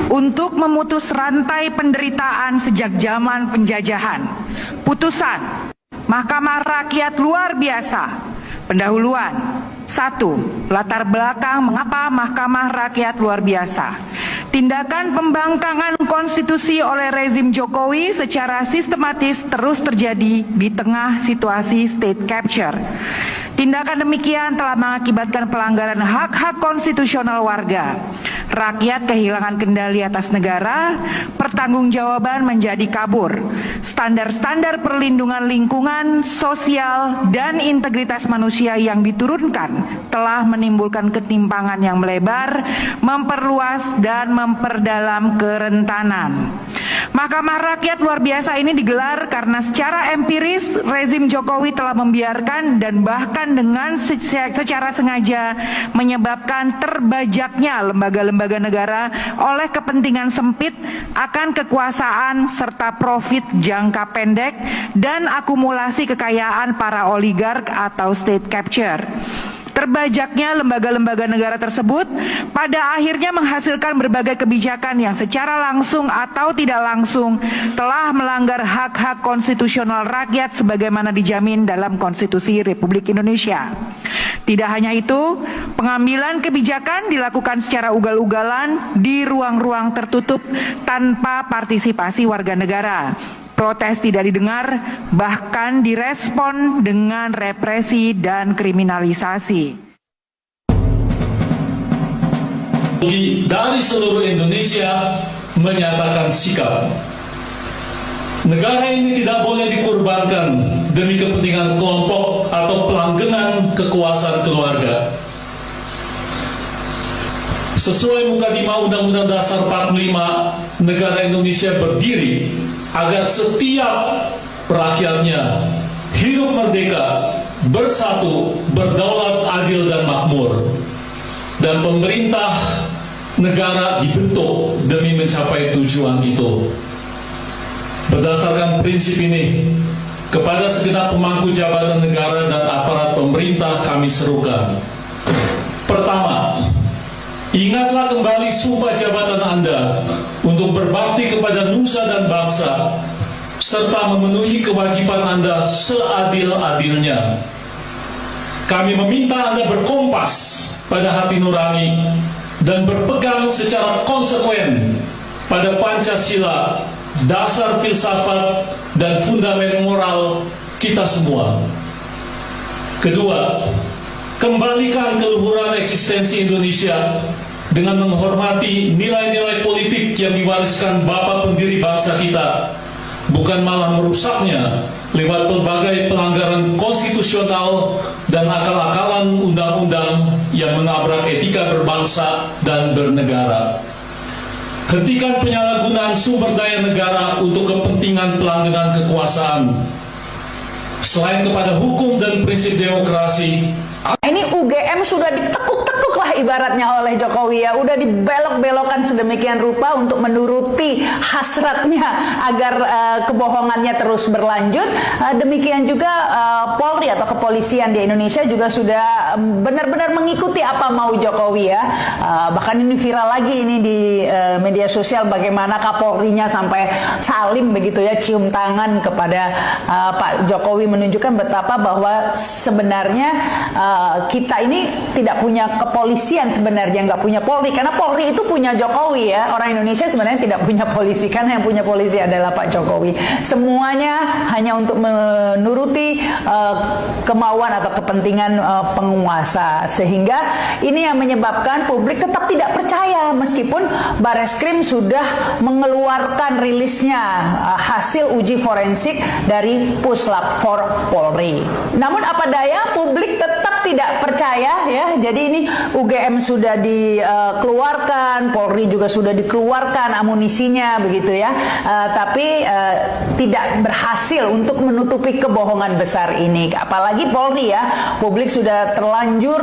untuk memutus rantai penderitaan sejak zaman penjajahan. Putusan Mahkamah Rakyat luar biasa. Pendahuluan. 1. Latar belakang mengapa Mahkamah Rakyat luar biasa. Tindakan pembangkangan konstitusi oleh rezim Jokowi secara sistematis terus terjadi di tengah situasi state capture. Tindakan demikian telah mengakibatkan pelanggaran hak-hak konstitusional warga. Rakyat kehilangan kendali atas negara, pertanggungjawaban menjadi kabur. Standar-standar perlindungan lingkungan, sosial, dan integritas manusia yang diturunkan telah menimbulkan ketimpangan yang melebar, memperluas dan memperdalam kerentanan. Mahkamah Rakyat luar biasa ini digelar karena secara empiris rezim Jokowi telah membiarkan dan bahkan dengan secara sengaja menyebabkan terbajaknya lembaga-lembaga negara oleh kepentingan sempit akan kekuasaan serta profit jangka pendek dan akumulasi kekayaan para oligark atau state capture. Terbajaknya lembaga-lembaga negara tersebut pada akhirnya menghasilkan berbagai kebijakan yang secara langsung atau tidak langsung telah melanggar hak-hak konstitusional rakyat sebagaimana dijamin dalam Konstitusi Republik Indonesia. Tidak hanya itu, pengambilan kebijakan dilakukan secara ugal-ugalan di ruang-ruang tertutup tanpa partisipasi warga negara. Protes tidak didengar, bahkan direspon dengan represi dan kriminalisasi. Dari seluruh Indonesia menyatakan sikap. Negara ini tidak boleh dikorbankan demi kepentingan kelompok atau pelanggengan kekuasaan keluarga. Sesuai muka 5 Undang-Undang Dasar 45, negara Indonesia berdiri agar setiap rakyatnya hidup merdeka, bersatu, berdaulat, adil, dan makmur. Dan pemerintah negara dibentuk demi mencapai tujuan itu. Berdasarkan prinsip ini, kepada segenap pemangku jabatan negara dan aparat pemerintah kami serukan. Pertama, ingatlah kembali sumpah jabatan Anda untuk berbakti kepada nusa dan bangsa, serta memenuhi kewajiban Anda seadil-adilnya. Kami meminta Anda berkompas pada hati nurani dan berpegang secara konsekuen pada Pancasila, dasar filsafat dan fundament moral kita semua. Kedua, kembalikan keluhuran eksistensi Indonesia dengan menghormati nilai-nilai politik yang diwariskan Bapak pendiri bangsa kita, bukan malah merusaknya lewat berbagai pelanggaran konstitusional dan akal-akalan undang-undang yang menabrak etika berbangsa dan bernegara. Hentikan penyalahgunaan sumber daya negara untuk kepentingan pelanggengan kekuasaan. Selain kepada hukum dan prinsip demokrasi, ini UGM sudah ditekuk-tekuk lah ibaratnya oleh Jokowi ya, udah dibelok-belokkan sedemikian rupa untuk menuruti hasratnya agar kebohongannya terus berlanjut. Demikian juga Polri atau kepolisian di Indonesia juga sudah benar-benar mengikuti apa mau Jokowi ya. Bahkan ini viral lagi ini di media sosial bagaimana Kapolrinya sampai salim begitu ya, cium tangan kepada Pak Jokowi, menunjukkan betapa bahwa sebenarnya kita ini tidak punya kepolisian sebenarnya, nggak punya Polri, karena Polri itu punya Jokowi ya. Orang Indonesia sebenarnya tidak punya polisi, karena yang punya polisi adalah Pak Jokowi. Semuanya hanya untuk menuruti kemauan atau kepentingan penguasa, sehingga ini yang menyebabkan publik tetap tidak percaya meskipun Bareskrim sudah mengeluarkan rilisnya hasil uji forensik dari Puslap 4 Polri. Namun apa daya, publik tetap tidak percaya ya. Jadi ini UGM sudah dikeluarkan, Polri juga sudah dikeluarkan amunisinya begitu ya, tapi tidak berhasil untuk menutupi kebohongan besar ini. Apalagi Polri ya, publik sudah terlanjur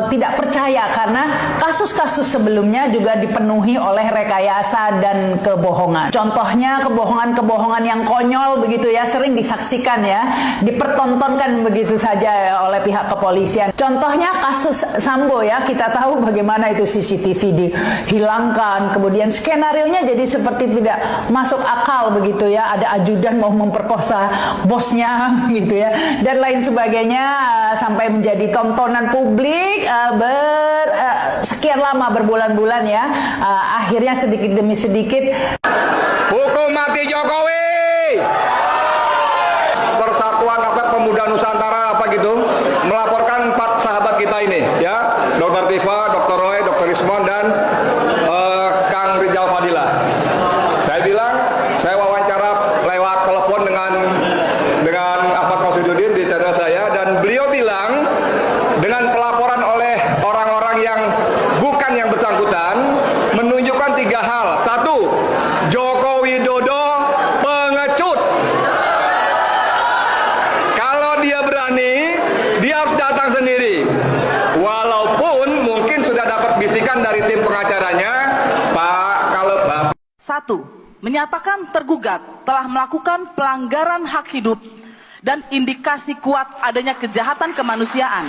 tidak percaya karena kasus-kasus sebelumnya juga dipenuhi oleh rekayasa dan kebohongan. Contohnya kebohongan-kebohongan yang konyol begitu ya, sering disaksikan ya, dipertontonkan begitu saja oleh pihak kepolisian. kepolisian. Contohnya kasus Sambo ya, kita tahu bagaimana itu CCTV dihilangkan, kemudian skenarionya jadi seperti tidak masuk akal begitu ya, ada ajudan mau memperkosa bosnya gitu ya, dan lain sebagainya, sampai menjadi tontonan publik sekian lama, berbulan-bulan ya. Akhirnya sedikit demi sedikit hukum mati Jokowi. Persatuan Pemuda Nusantara apa gitu melaporkan 4 sahabat kita ini ya, Dr. Tifa, Dr. Roy, Dr. Rismon dan Kang Rijal Fadila. Saya bilang, saya wawancara lewat telepon dengan Konsidudin di channel saya, dan beliau bilang dengan pelaporan oleh orang-orang yang bukan yang bersangkutan menunjukkan 3 hal. 1, Joko Widodo pengecut. Kalau dia berani, dia harus datang sendiri. Walaupun mungkin sudah dapat bisikan dari tim pengacaranya, Pak, kalau Bapak 1. Menyatakan tergugat telah melakukan pelanggaran hak hidup dan indikasi kuat adanya kejahatan kemanusiaan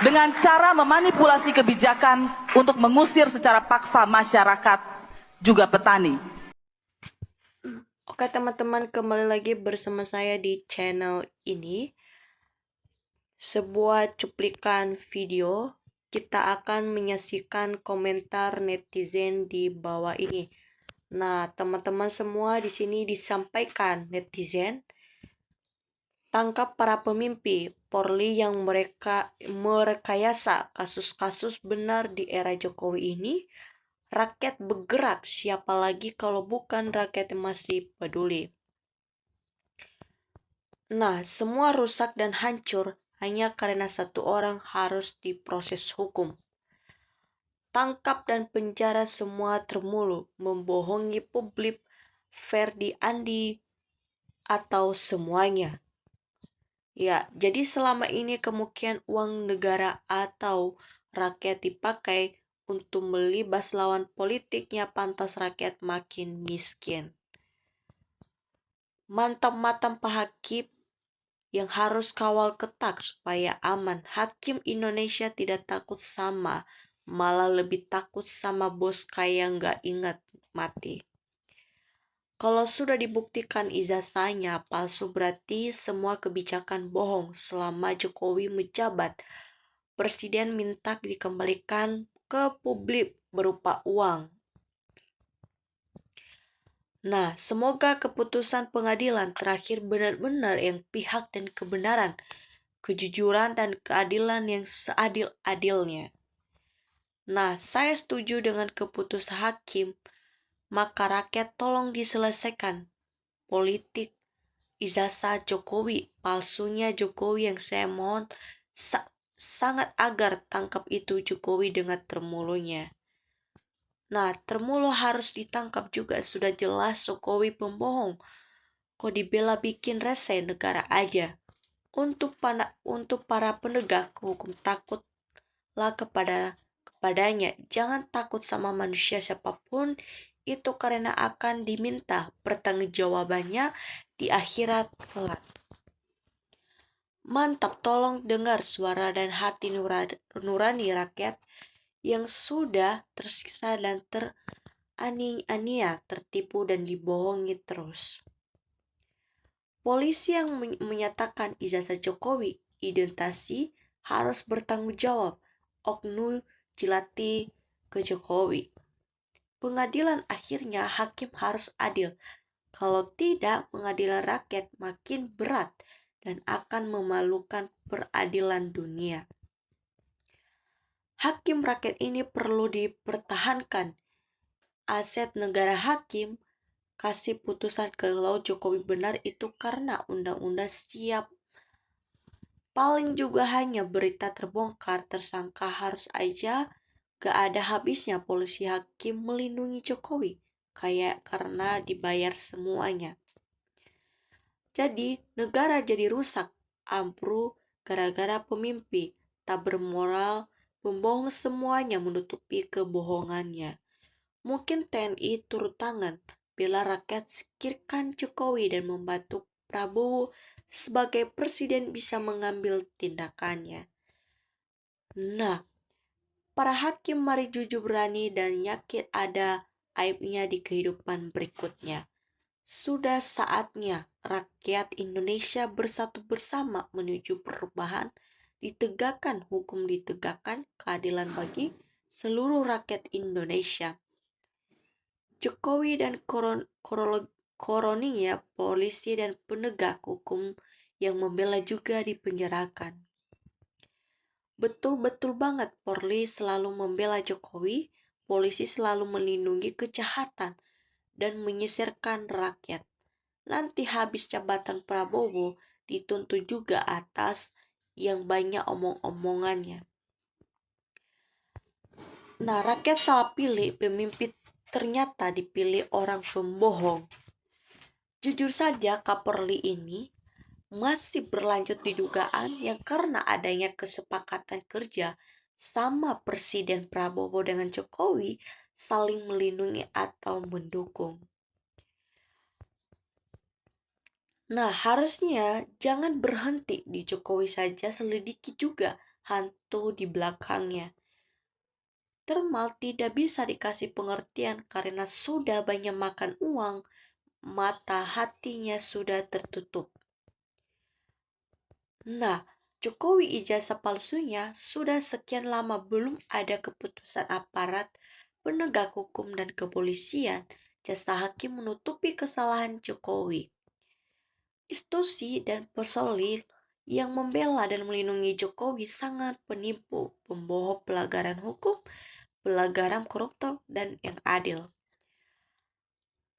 dengan cara memanipulasi kebijakan untuk mengusir secara paksa masyarakat juga petani. Oke teman-teman, kembali lagi bersama saya di channel ini. Sebuah cuplikan video, kita akan menyaksikan komentar netizen di bawah ini. Nah, teman-teman semua di sini disampaikan netizen, tangkap para pemimpi Polri yang merekayasa kasus-kasus benar di era Jokowi ini. Rakyat bergerak, siapa lagi kalau bukan rakyat yang masih peduli. Nah, semua rusak dan hancur hanya karena satu orang harus diproses hukum. Tangkap dan penjara semua Tremulu, membohongi publik, Ferdi Andi, atau semuanya. Ya, jadi selama ini kemungkinan uang negara atau rakyat dipakai untuk melibas lawan politiknya, pantas rakyat makin miskin. Mantap-mantap Pak Hakim yang harus kawal ketat supaya aman. Hakim Indonesia tidak takut sama, malah lebih takut sama bos kaya nggak ingat mati. Kalau sudah dibuktikan ijazahnya palsu, berarti semua kebijakan bohong selama Jokowi menjabat. Presiden minta dikembalikan ke publik berupa uang. Nah, semoga keputusan pengadilan terakhir benar-benar yang pihak dan kebenaran, kejujuran dan keadilan yang seadil-adilnya. Nah, saya setuju dengan keputusan hakim. Maka rakyat tolong diselesaikan politik ijazah Jokowi, palsunya Jokowi, yang saya mohon sangat agar tangkap itu Jokowi dengan Tremulunya. Nah, Tremulu harus ditangkap juga, sudah jelas Jokowi pembohong. Kok dibela bikin rese negara aja. Untuk para penegak hukum, takutlah kepadanya. Jangan takut sama manusia siapapun itu, karena akan diminta pertanggungjawabannya di akhirat kelak. Mantap, tolong dengar suara dan hati nurani rakyat yang sudah tersiksa dan teraniaya, tertipu dan dibohongi terus. Polisi yang menyatakan ijazah Jokowi identitasi harus bertanggung jawab. Oknum jilati ke Jokowi. Pengadilan akhirnya hakim harus adil. Kalau tidak, pengadilan rakyat makin berat dan akan memalukan peradilan dunia. Hakim rakyat ini perlu dipertahankan. Aset negara hakim kasih putusan kalau Jokowi benar itu karena undang-undang siap. Paling juga hanya berita terbongkar, tersangka harus aja. Gak ada habisnya polisi hakim melindungi Jokowi, kayak karena dibayar semuanya. Jadi negara jadi rusak, ambruk gara-gara pemimpi tak bermoral, pembohong semuanya menutupi kebohongannya. Mungkin TNI turut tangan bela rakyat, sikirkan Jokowi dan membantu Prabowo sebagai presiden bisa mengambil tindakannya. Nah, para hakim mari jujur berani dan yakin ada aibnya di kehidupan berikutnya. Sudah saatnya rakyat Indonesia bersatu bersama menuju perubahan, ditegakkan hukum, ditegakkan keadilan bagi seluruh rakyat Indonesia. Jokowi dan koroninya, polisi dan penegak hukum yang membela juga dipenjarakan. Betul-betul banget Polri selalu membela Jokowi, polisi selalu melindungi kejahatan dan menyisirkan rakyat. Nanti habis jabatan Prabowo dituntut juga atas yang banyak omong-omongannya. Nah, rakyat salah pilih pemimpin, ternyata dipilih orang pembohong. Jujur saja Kapolri ini masih berlanjut di dugaan yang karena adanya kesepakatan kerja sama Presiden Prabowo dengan Jokowi saling melindungi atau mendukung. Nah, harusnya jangan berhenti di Jokowi saja, selidiki juga hantu di belakangnya. Thermal tidak bisa dikasih pengertian karena sudah banyak makan uang, mata hatinya sudah tertutup. Nah, Jokowi ijazah palsunya sudah sekian lama belum ada keputusan aparat penegak hukum dan kepolisian. Jasa hakim menutupi kesalahan Jokowi. Institusi dan personil yang membela dan melindungi Jokowi sangat penipu, pembohong, pelanggaran hukum, pelanggaran koruptor, dan yang adil.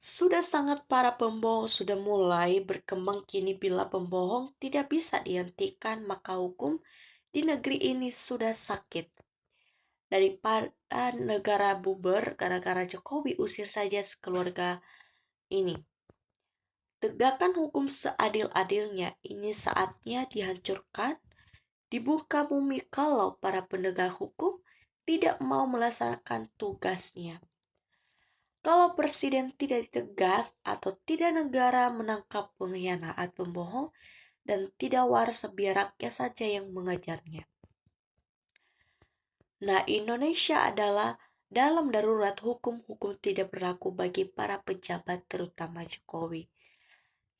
Sudah sangat para pembohong sudah mulai berkembang kini. Bila pembohong tidak bisa dihentikan, maka hukum di negeri ini sudah sakit. Daripada negara bubar gara-gara Jokowi, usir saja sekeluarga ini. Tegakkan hukum seadil-adilnya. Ini saatnya dihancurkan, dibuka bumi kalau para penegak hukum tidak mau melaksanakan tugasnya. Kalau presiden tidak tegas atau tidak, negara menangkap pengkhianat, pembohong, dan tidak waras, biar rakyat saja yang mengajarnya. Nah, Indonesia adalah dalam darurat hukum. Hukum tidak berlaku bagi para pejabat, terutama Jokowi.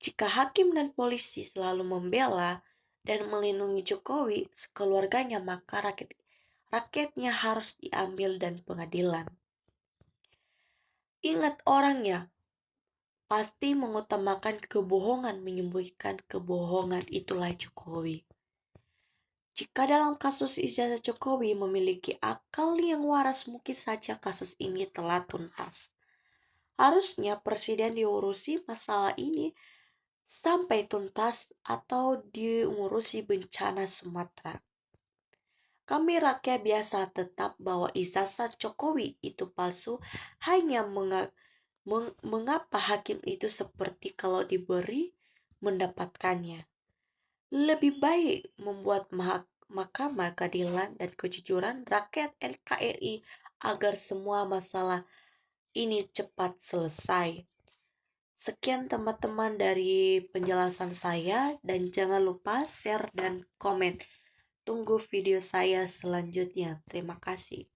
Jika hakim dan polisi selalu membela dan melindungi Jokowi, sekeluarganya, maka rakyatnya harus diambil dan pengadilan. Ingat, orangnya pasti mengutamakan kebohongan, menyembunyikan kebohongan, itulah Jokowi. Jika dalam kasus ijazah Jokowi memiliki akal yang waras, mungkin saja kasus ini telah tuntas. Harusnya presiden diurusi masalah ini sampai tuntas atau diurusi bencana Sumatera. Kami rakyat biasa tetap bahwa ijazah Jokowi itu palsu. Hanya mengapa hakim itu seperti kalau diberi mendapatkannya. Lebih baik membuat mahkamah keadilan dan kejujuran rakyat NKRI agar semua masalah ini cepat selesai. Sekian teman-teman dari penjelasan saya, dan jangan lupa share dan komen. Tunggu video saya selanjutnya. Terima kasih.